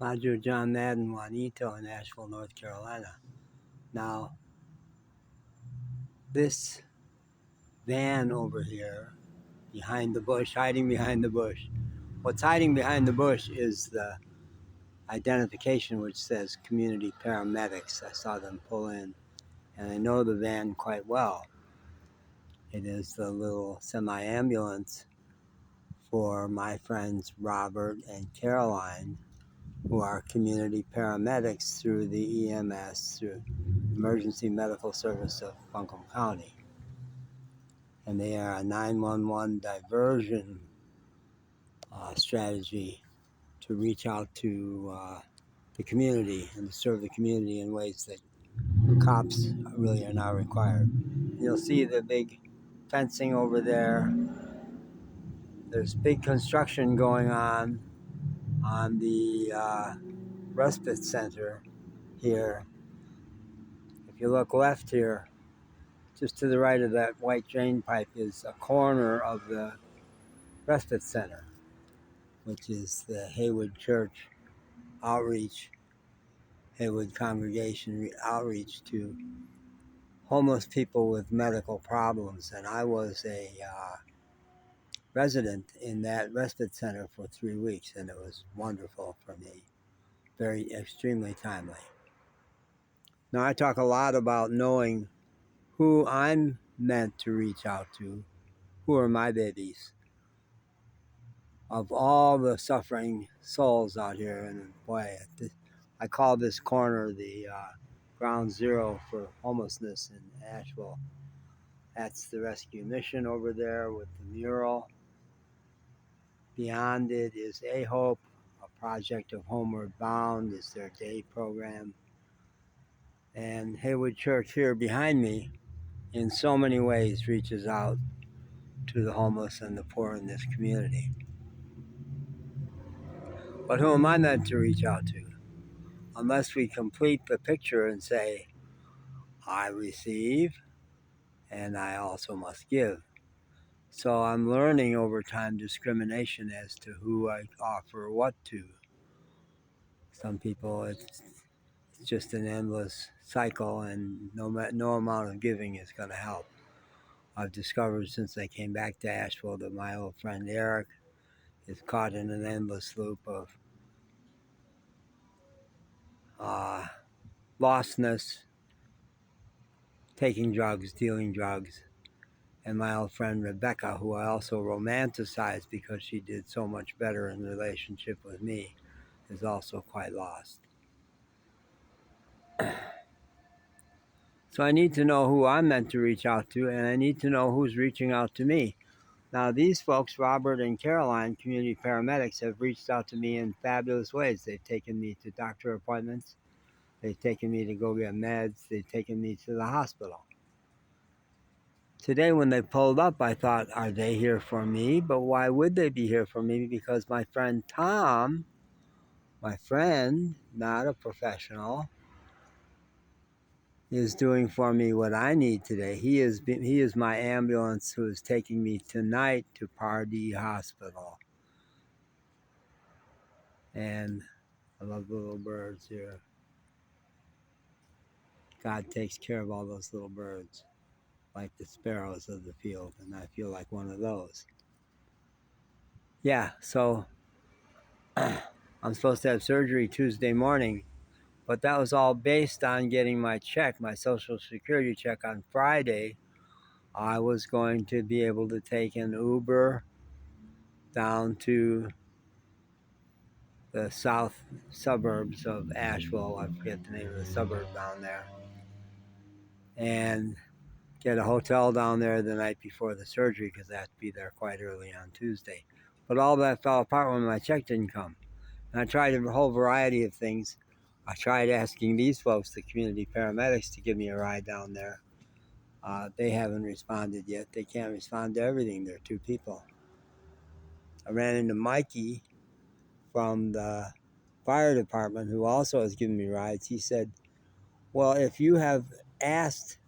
Roger John Madden, Juanito in Asheville, North Carolina. Now, this van over here, behind the bush, hiding behind the bush. What's hiding behind the bush is the identification which says community paramedics. I saw them pull in, and I know the van quite well. It is the little semi-ambulance for my friends Robert and Caroline, who are community paramedics through the EMS, through Emergency Medical Service of Buncombe County. And they are a 911 diversion strategy to reach out to the community and to serve the community in ways that cops really are not required. You'll see the big fencing over there. There's big construction going on the respite center here. If you look left here, just to the right of that white drain pipe is a corner of the respite center, which is the Haywood Church outreach, Haywood congregation outreach to homeless people with medical problems. And I was a resident in that respite center for 3 weeks, and it was wonderful for me. Very, extremely timely. Now, I talk a lot about knowing who I'm meant to reach out to, who are my babies. Of all the suffering souls out here, and boy, I call this corner the ground zero for homelessness in Asheville. That's the rescue mission over there with the mural. Beyond it is A Hope, a project of Homeward Bound is their day program. And Haywood Church here behind me in so many ways reaches out to the homeless and the poor in this community. But who am I meant to reach out to? Unless we complete the picture and say, I receive and I also must give. So I'm learning over time discrimination as to who I offer what to. Some people, it's just an endless cycle, and no amount of giving is going to help. I've discovered since I came back to Asheville that my old friend Eric is caught in an endless loop of lostness, taking drugs, dealing drugs. And my old friend Rebecca, who I also romanticized because she did so much better in relationship with me, is also quite lost. So I need to know who I'm meant to reach out to, and I need to know who's reaching out to me. Now, these folks, Robert and Caroline, community paramedics, have reached out to me in fabulous ways. They've taken me to doctor appointments. They've taken me to go get meds. They've taken me to the hospital. Today, when they pulled up, I thought, are they here for me? But why would they be here for me? Because my friend Tom, my friend, not a professional, is doing for me what I need today. He is my ambulance who is taking me tonight to Pardee Hospital. And I love the little birds here. God takes care of all those little birds, like the sparrows of the field, and I feel like one of those. Yeah, so I'm supposed to have surgery Tuesday morning, but that was all based on getting my check, my Social Security check on Friday. I was going to be able to take an Uber down to the south suburbs of Asheville. I forget the name of the suburb down there. And get a hotel down there the night before the surgery because I have to be there quite early on Tuesday. But all that fell apart when my check didn't come. And I tried a whole variety of things. I tried asking these folks, the community paramedics, to give me a ride down there. They haven't responded yet. They can't respond to everything. They're two people. I ran into Mikey from the fire department, who also has given me rides. He said, well, if you have asked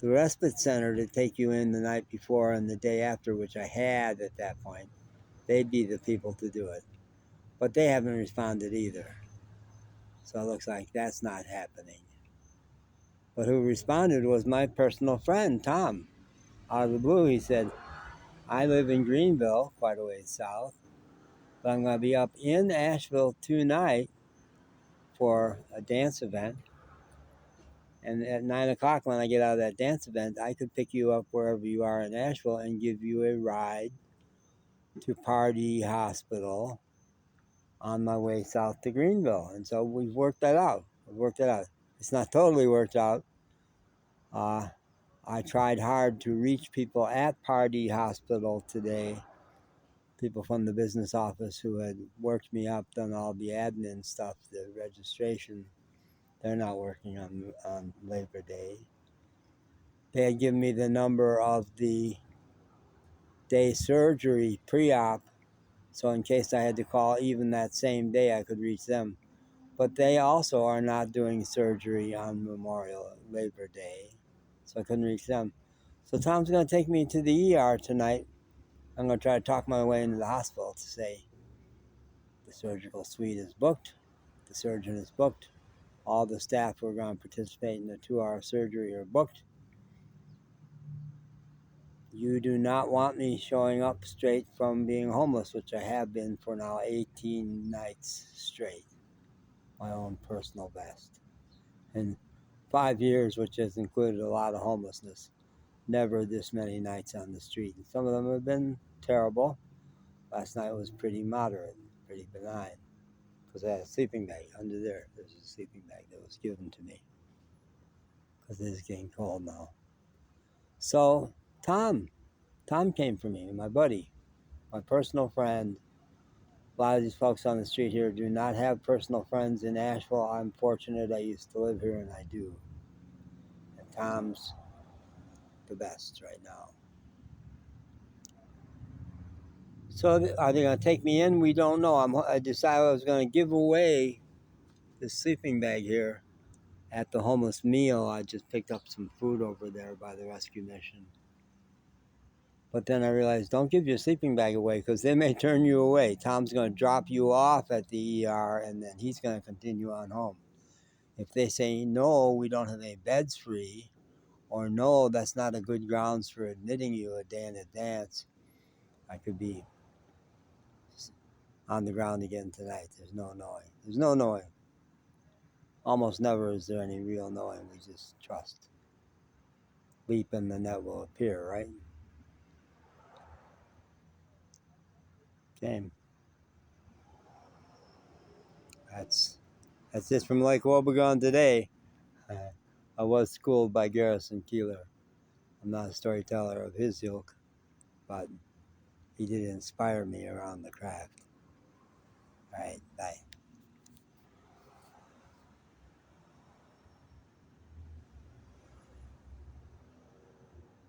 the respite center to take you in the night before and the day after, which I had at that point, they'd be the people to do it. but they haven't responded either. So it looks like that's not happening. But who responded was my personal friend, Tom. Out of the blue, he said, I live in Greenville, quite a ways south, but I'm going to be up in Asheville tonight for a dance event. And at 9 o'clock, when I get out of that dance event, I could pick you up wherever you are in Asheville and give you a ride to Pardee Hospital on my way south to Greenville. And so we've worked that out. It's not totally worked out. I tried hard to reach people at Pardee Hospital today, people from the business office who had worked me up, done all the admin stuff, the registration. They're not working on Labor Day. They had given me the number of the day surgery pre-op, so in case I had to call even that same day, I could reach them. But they also are not doing surgery on Labor Day, so I couldn't reach them. So Tom's going to take me to the ER tonight. I'm going to try to talk my way into the hospital to say the surgical suite is booked, the surgeon is booked, all the staff who are going to participate in the 2-hour surgery are booked. You do not want me showing up straight from being homeless, which I have been for now 18 nights straight, my own personal best. In 5 years, which has included a lot of homelessness, never this many nights on the street. And some of them have been terrible. Last night was pretty moderate, pretty benign, because I had a sleeping bag under there. There's a sleeping bag that was given to me because it is getting cold now. So Tom came for me, my buddy, my personal friend. A lot of these folks on the street here do not have personal friends in Asheville. I'm fortunate I used to live here, and I do. And Tom's the best right now. So are they going to take me in? We don't know. I decided I was going to give away the sleeping bag here at the homeless meal. I just picked up some food over there by the rescue mission. But then I realized, don't give your sleeping bag away because they may turn you away. Tom's going to drop you off at the ER, and then he's going to continue on home. If they say, no, we don't have any beds free, or no, that's not a good grounds for admitting you a day in advance, I could be on the ground again tonight. There's no knowing. Almost never is there any real knowing. We just trust. Leap and the net will appear, right? Game. That's it from Lake Wobegon today. I was schooled by Garrison Keillor. I'm not a storyteller of his ilk, but he did inspire me around the craft. All right, bye.